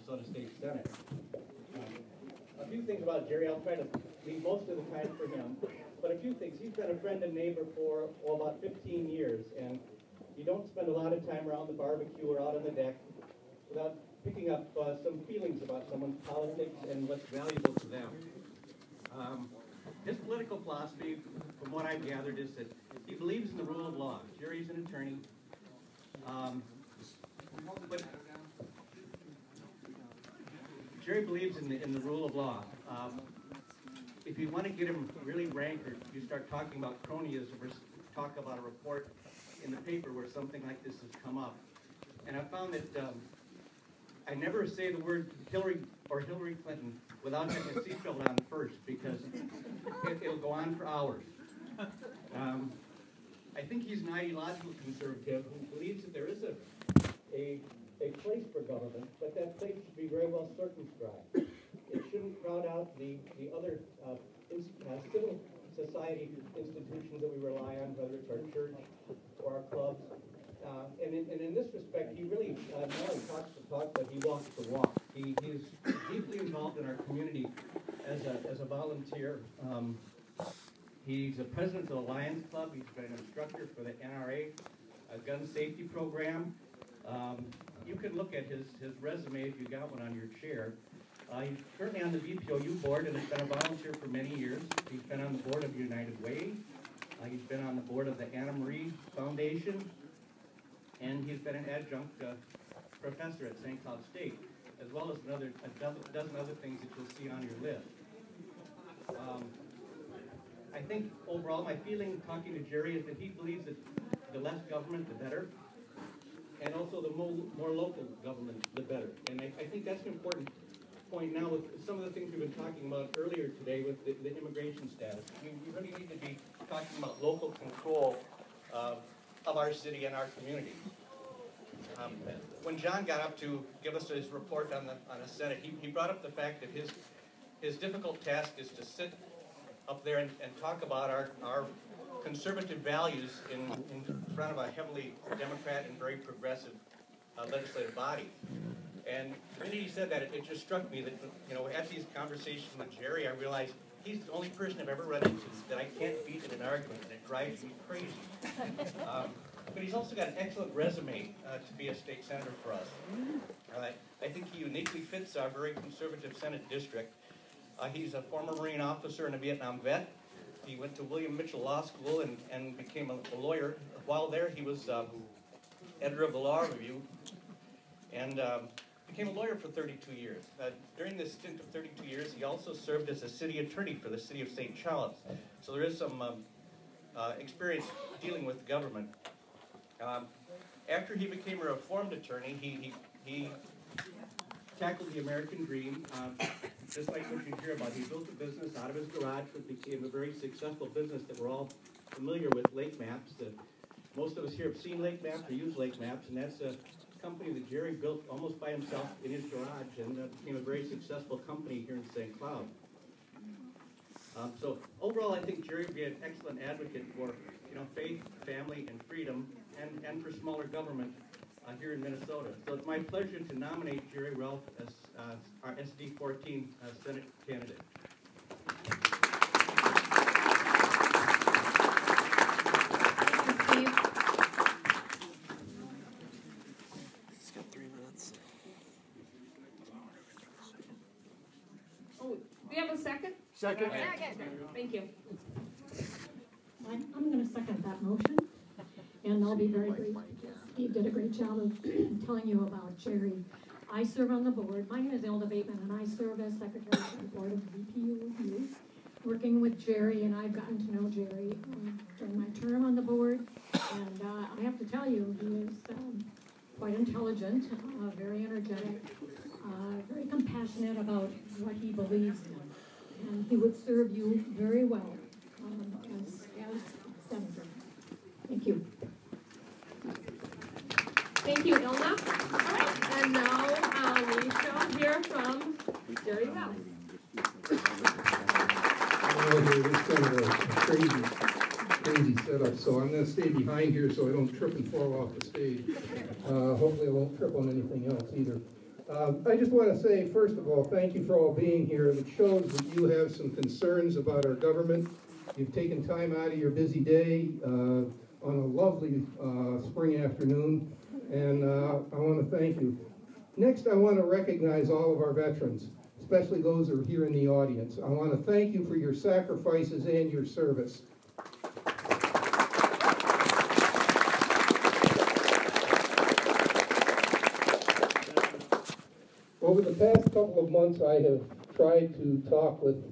Minnesota State Senate. A few things about Jerry. I'll try to leave most of the time for him. But a few things. He's been a friend and neighbor for about 15 years, and you don't spend a lot of time around the barbecue or out on the deck without picking up some feelings about someone's politics and what's valuable to them. His political philosophy, from what I've gathered, is that he believes in the rule of law. Jerry's an attorney. But Jerry believes in the rule of law. If you want to get him really rancored, you start talking about cronyism or talk about a report in the paper where something like this has come up. And I found that I never say the word Hillary or Hillary Clinton without having a seatbelt on first, because it'll go on for hours. I think he's an ideological conservative who believes that there is a place for government, but that place should be very well circumscribed. It shouldn't crowd out the other civil society institutions that we rely on, whether it's our church or our clubs. And in this respect, he really not only talks the talk, but he walks the walk. He's deeply involved in our community as a volunteer. He's a president of the Lions Club. He's been an instructor for the NRA, a gun safety program. You can look at his resume if you got one on your chair. He's currently on the VPOU board and has been a volunteer for many years. He's been on the board of United Way. He's been on the board of the Anna Marie Foundation. And he's been an adjunct professor at St. Cloud State, as well as a dozen other things that you'll see on your list. I think overall my feeling talking to Jerry is that he believes that the less government, the better, and also the more local government, the better. And I think that's an important point now with some of the things we've been talking about earlier today with the immigration status. We really need to be talking about local control of our city and our community. When John got up to give us his report on the Senate, he brought up the fact that his difficult task is to sit up there and talk about our conservative values in front of a heavily Democrat and very progressive legislative body. And the minute he said that, it just struck me that, at these conversations with Jerry, I realized he's the only person I've ever run into that I can't beat in an argument, and it drives me crazy. But he's also got an excellent resume to be a state senator for us. I think he uniquely fits our very conservative Senate district. He's a former Marine officer and a Vietnam vet. He went to William Mitchell Law School and became a lawyer. While there, he was editor of the Law Review and became a lawyer for 32 years. During this stint of 32 years, he also served as a city attorney for the city of St. Charles. So there is some experience dealing with government. After he became a reformed attorney, he tackled the American dream. Just like what you hear about, he built a business out of his garage that became a very successful business that we're all familiar with, Lake Maps. Most of us here have seen Lake Maps or use Lake Maps, and that's a company that Jerry built almost by himself in his garage, and became a very successful company here in St. Cloud. So overall, I think Jerry would be an excellent advocate for faith, family, and freedom, and for smaller government here in Minnesota. So it's my pleasure to nominate Jerry Relph as our SD14 Senate candidate. Steve. He's got 3 minutes. Oh, do we have a second? Second. Thank you. I'm going to second that motion, and I'll be very brief. Steve did a great job of telling you about Jerry. I serve on the board. My name is Elda Bateman, and I serve as secretary of the board of VPU Youth, working with Jerry, and I've gotten to know Jerry during my term on the board. And I have to tell you, he is quite intelligent, very energetic, very compassionate about what he believes in. And he would serve you very well as senator. Thank you. Thank you, Ilna. All right, and now we shall hear from Jerry Relph. It's kind of a crazy setup, so I'm going to stay behind here so I don't trip and fall off the stage. Hopefully I won't trip on anything else either. I just want to say, first of all, thank you for all being here. It shows that you have some concerns about our government. You've taken time out of your busy day on a lovely spring afternoon, and I want to thank you. Next, I want to recognize all of our veterans, especially those who are here in the audience. I want to thank you for your sacrifices and your service. Over the past couple of months, I have tried to talk with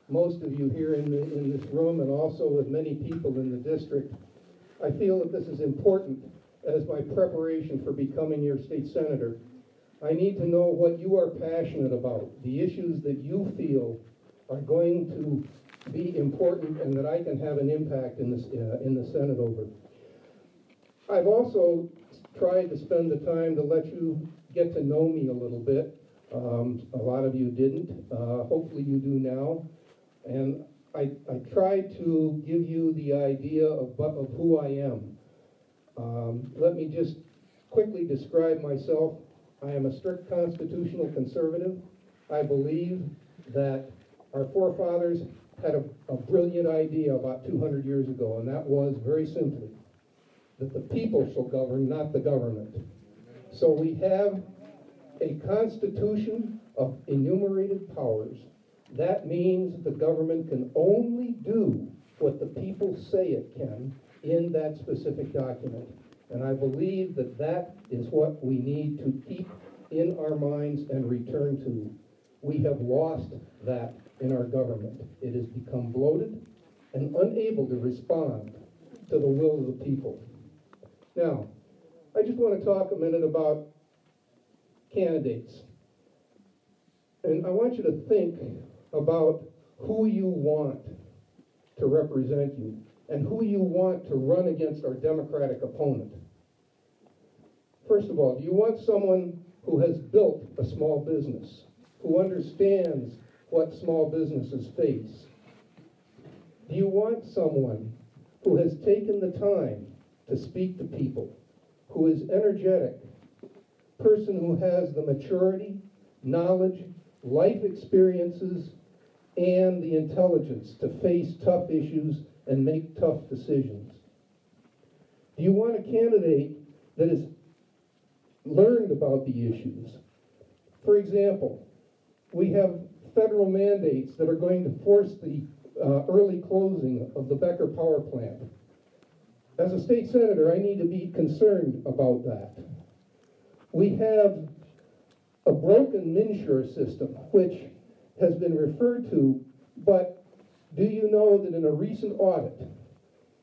most of you here in this room and also with many people in the district. I feel that this is important as my preparation for becoming your state senator. I need to know what you are passionate about, the issues that you feel are going to be important and that I can have an impact in the Senate over. I've also tried to spend the time to let you get to know me a little bit. A lot of you didn't. Hopefully you do now. And I tried to give you the idea of who I am. Let me just quickly describe myself. I am a strict constitutional conservative. I believe that our forefathers had a brilliant idea about 200 years ago, and that was very simply that the people shall govern, not the government. So we have a constitution of enumerated powers. That means the government can only do what the people say it can in that specific document. And I believe that that is what we need to keep in our minds and return to. We have lost that in our government. It has become bloated and unable to respond to the will of the people. Now, I just want to talk a minute about candidates. And I want you to think about who you want to represent you and who you want to run against our Democratic opponent. First of all, do you want someone who has built a small business, who understands what small businesses face? Do you want someone who has taken the time to speak to people, who is energetic, person who has the maturity, knowledge, life experiences, and the intelligence to face tough issues and make tough decisions? Do you want a candidate that has learned about the issues? For example, we have federal mandates that are going to force the early closing of the Becker power plant. As a state senator, I need to be concerned about that. We have a broken MNsure system, which has been referred to, but do you know that in a recent audit,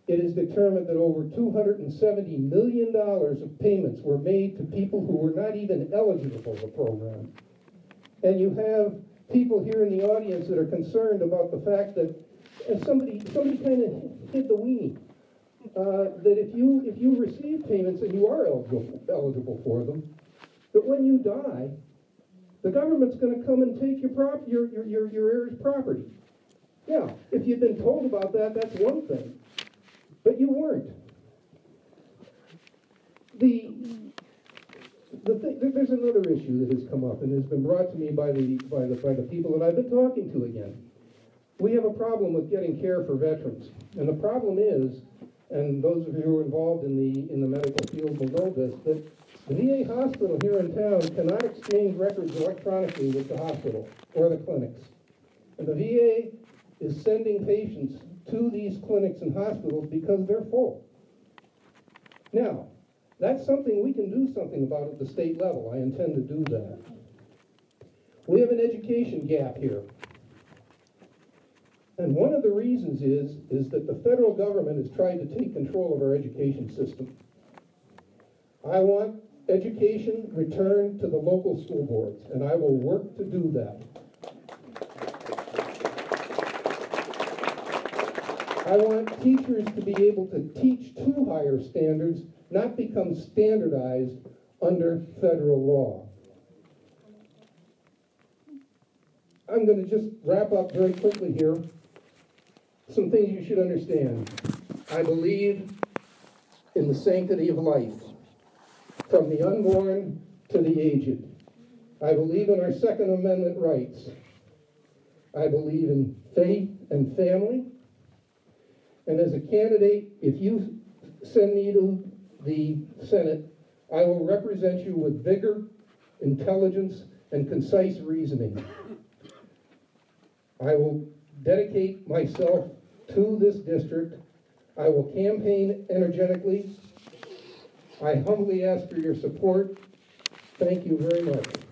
it is determined that over $270 million of payments were made to people who were not even eligible for the program? And you have people here in the audience that are concerned about the fact that somebody kind of hid the weenie. That if you receive payments and you are eligible for them, that when you die, the government's going to come and take your heirs' property. Yeah, if you've been told about that, that's one thing, but you weren't. There's another issue that has come up and has been brought to me by the people that I've been talking to again. We have a problem with getting care for veterans, and the problem is, and those of you who are involved in the medical field will know this, that the VA hospital here in town cannot exchange records electronically with the hospital or the clinics. And the VA is sending patients to these clinics and hospitals because they're full. Now, that's something we can do something about at the state level. I intend to do that. We have an education gap here. And one of the reasons is that the federal government has tried to take control of our education system. I want education returned to the local school boards, and I will work to do that. I want teachers to be able to teach to higher standards, not become standardized under federal law. I'm going to just wrap up very quickly here. Some things you should understand. I believe in the sanctity of life, from the unborn to the aged. I believe in our Second Amendment rights. I believe in faith and family. And as a candidate, if you send me to the Senate, I will represent you with vigor, intelligence, and concise reasoning. I will dedicate myself to this district. I will campaign energetically. I humbly ask for your support. Thank you very much.